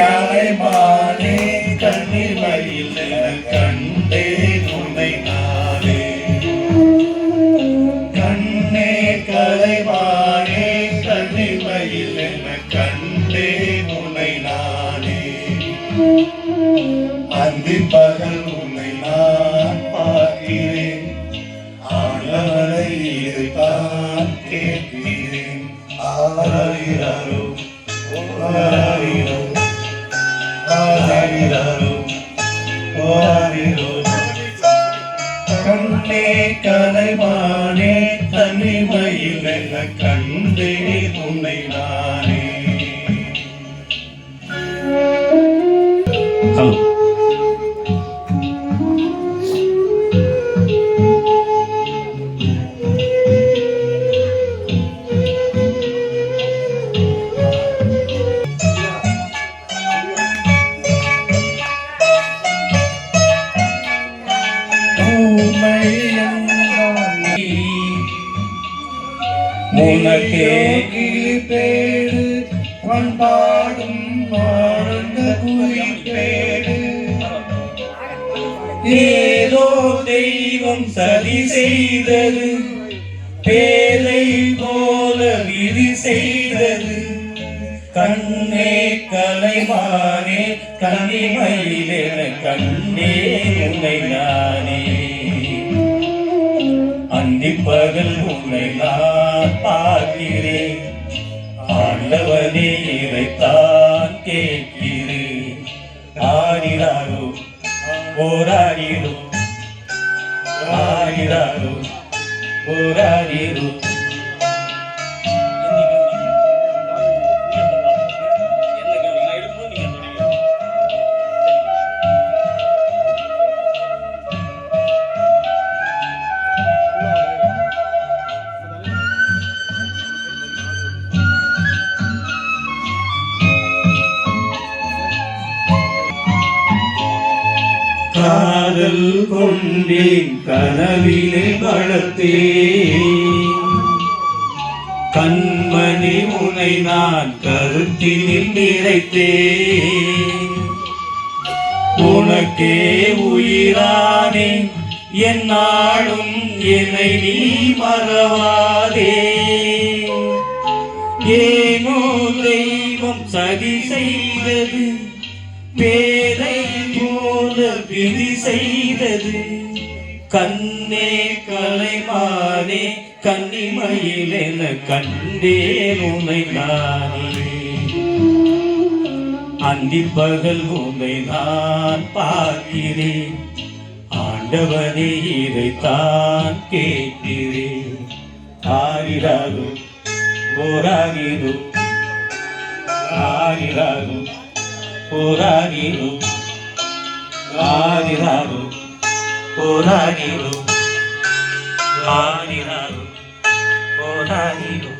கலைமானே கண்ணிமையில் கண்டே உன்னை நானே கண்ணே கலைமானே கண்ணிமையில் கண்டே உன்னை நானே அந்தி பகல் உன்னை நான் பார்க்கிறேன் ஆண்டவரை இதைத்தான் கேட்கிறேன் ஆராயிரோ ஆராயிரோ ஆராயிரோ ஆராயிரோ கண்ணே கலைமானே தனிமையில் என்ன கண்டே உன்னை நானே. ஹலோ உனக்கே கிளிப்பேடு பண்பாடும் வாழ்ந்த குயிப்பேடு ஏதோ தெய்வம் சதி செய்தது பேதை போல விதி செய்தது கண்ணே கலைமானே கனிமையிலென கண்ணே உன்னை நானே அந்தி பகல் உன்னை நான் பார்க்கிறேன் ஆண்டவனே இதைத்தான் கேட்கிறேன் ஆரிராரோ போராடிரோ ஆரிராரோ போராடிரோ காதல் கொண்டேன் கனவிலே வளர்த்தேன் கண்மணி உனை நான் கருத்தினில் நிறைத்தேன் உனக்கே உயிரானே என்னாலும் என்னை நீ மறவாதே ஏனோ தெய்வம் சதி செய்தது பேதை போல விதி செய்தது கண்ணே கலைமானே கன்னிமையிலென கண்டேன் உன்னை நானே அந்தி பகல் உன்னை நான் பார்க்கிறேன் ஆண்டவனே இதைத்தான் கேட்கிறேன் ஆரிராகு போராகிரு ஆரிராகு போராடிரோ ஆரிராரோ போராடிரோ ஆரிராரோ போராடிரோ